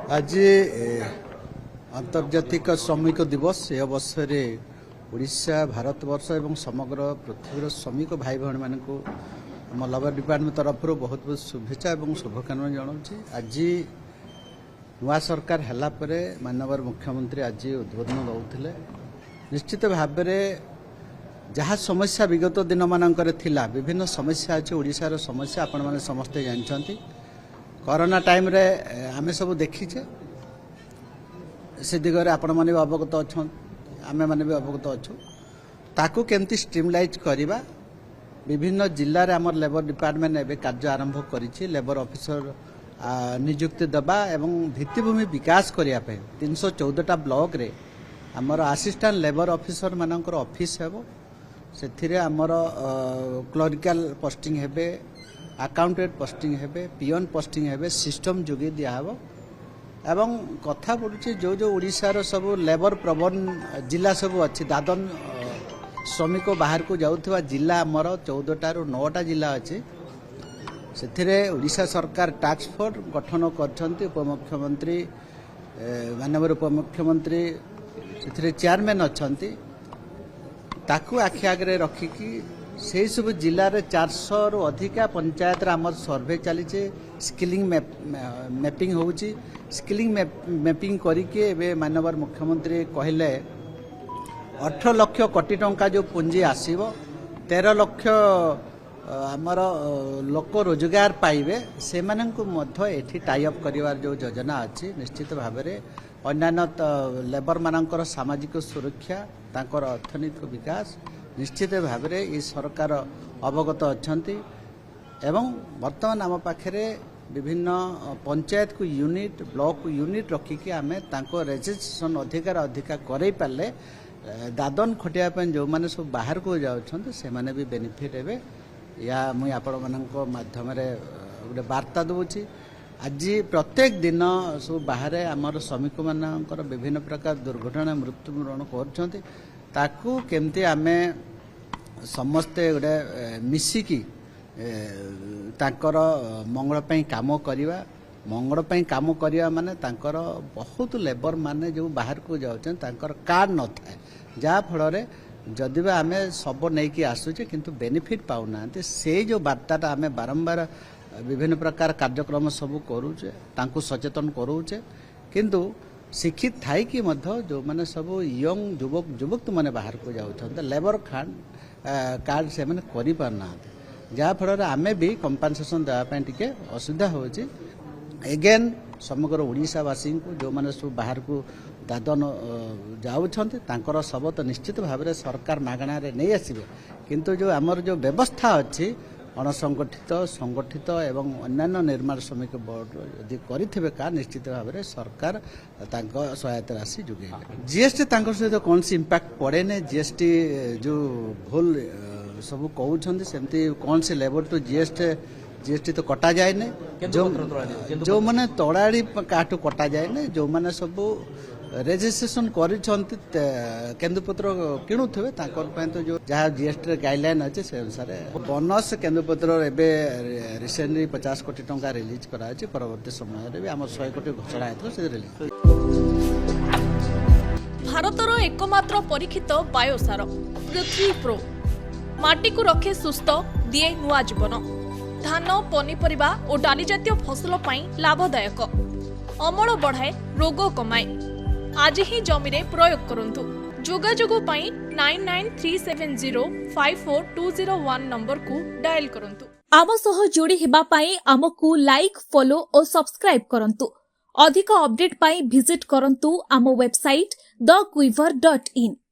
आज आंतर्जातिक श्रमिक दिवस ए अवसर में ओडिशा भारतवर्ष एवं समग्र पृथ्वीर श्रमिक भाई भौणी मान आम लेबर डिपार्टमेंट तरफ बहुत बहुत शुभेच्छा और शुभकामना जनाऊँ। आज नुआ सरकार है माननीय मुख्यमंत्री आज उद्बोधन दौले निश्चित भाव में जहाँ समस्या विगत दिन मानक विभिन्न समस्या अच्छे ओडिशार समस्या आपण मैंने समस्ते जानते कोरोना टाइम रे आमे सब देखीचे से दिगरे आपण माने भी अवगत अच्छा आमे माने भी अवगत अच्छु ताकू केमती स्ट्रीमलाइज करिबा विभिन्न जिल्ला रे हमर लेबर डिपार्टमेंट एबे कार्य आरंभ करिछि लेबर ऑफिसर नियुक्ति दबा एवं भित्तिभूमि विकास करिया पे 314टा ब्लॉक रे हमर असिस्टेंट लेबर ऑफिसर मानकर ऑफिस हेबो सेथिरे हमर क्लरिकल पोस्टिंग हेबे अकाउंटेंट पोस्टिंग हेबे पियन पोस्टिंग हेबे सिस्टम जोगे दिया हबो एवं कथा पड़ुछि जो जो ओडिशार सब लेबर प्रबन जिला सब अच्छी दादन श्रमिक बाहर को जाउथबा जिला हमर 14टा रु 9टा जिला अच्छे सेथिरे ओडिशा सरकार टास्क फोर्स गठन करछन्ती उपमुख्यमंत्री माननीय उपमुख्यमंत्री सेथिरे चेयरमैन अछन्ती ताकू आखि आगे रखिकी से सब जिले में 400 रु अधिका पंचायत आम सर्वे चली स्किलिंग मैपिंग होउची स्किलिंग मैपिंग करके माननीय मुख्यमंत्री कहले 18 लाख कोटी टंका जो पुंजी आसीबो 13 लाख आमर लोक रोजगार पाइबे से एठी टाई अप करिवार जो योजना अच्छी निश्चित भाव में अन्य लेबर मानकर सामाजिक सुरक्षा तांकर अर्थनैतिक विकास निश्चित भाव में ये सरकार अवगत अच्छी एवं वर्तमान आम पाखे विभिन्न पंचायत को यूनिट ब्लॉक को यूनिट रखिकी आम रजिस्ट्रेशन अधिकार करई पारे दादन खटिया जो मैंने सब बाहर को जाऊँ से मैंने भी बेनिफिट हे या मुई आपण मानक माध्यम गोटे वार्ता दूची आज प्रत्येक दिन सब बाहर आमर श्रमिक मानकर विभिन्न प्रकार दुर्घटना मृत्युवरण कर ताकू केमती आमे समस्ते गोटे मिसिकी तांकर मंगल पई काम करिवा मंगल पई काम करिवा माने तांकर बहुत लेबर माने जो बाहर को जाउछन तांकर कार्ड न थाए जा फल जदि भी आमे सब नहीं कि आसुचे किंतु बेनिफिट पाउना से जो वार्ताटा आमे बारंबार विभिन्न प्रकार कार्यक्रम सब करूचे तांको सचेतन करूचे किंतु शिक्षित थाई कि जो माने सब यंग युवक माने बाहर को जाउछन लेबर कार्ड से माने करि पारना जहाँ फल आमे भी कंपनसेशन देवाई टिके असुविधा होची एगेन समग्र ओडिशावासी को जो माने सब बाहर को दादन जाउछन्ते तांकर सब तो निश्चित भाव में सरकार मागणा रे नहीं आसिबे किंतु जो आमर जो व्यवस्था अच्छी अणसंगठित संगठित एवं अन्यान्य निर्माण श्रमिक बोर्ड यदि करिथिबे का निश्चित भाव में सरकार तांको सहायता राशि जुगे जीएसटी तांकर सहित कौन सी इंपैक्ट पड़े ने जीएसटी जो भूल सब कहउछन्ते सेमती कौन से लेवल टू जीएसटी तो कटा जाए ने जो माने तड़ाड़ी काटू कटा जाए ने जो माने सब रेजिस्ट्रेशन करिछन्ते केंदुपत्र किणुथिबे तांकर पय तो जो जहाँ जीएसटी गाइडलाइन अच्छे से अनुसार बोनस केंदुपत्र एबे रिसेंटली 50 कोटी टंका रिलीज करा अछि परवर्ती समय रे भी हम 100 कोटी घोषणा हेतु से रिलीज भारतर एकमात्र परीक्षित बायोसार पृथ्वी प्रो माटी को रखे सुस्थ दिए नुआ जीवन धान पनीपरिबा और डाली जातीय फसल पई लाभदायक अमल बढ़ाए रोग कमाए आज ही जमी रे प्रयोग करंतु जोगाजोग पई 9937054201 नंबर को डायल करंतु आम सह जोड़ी हेबा पई आमको लाइक फॉलो और सब्सक्राइब करंतु अधिक अपडेट पई विजिट करंतु आम वेबसाइट thequiver.in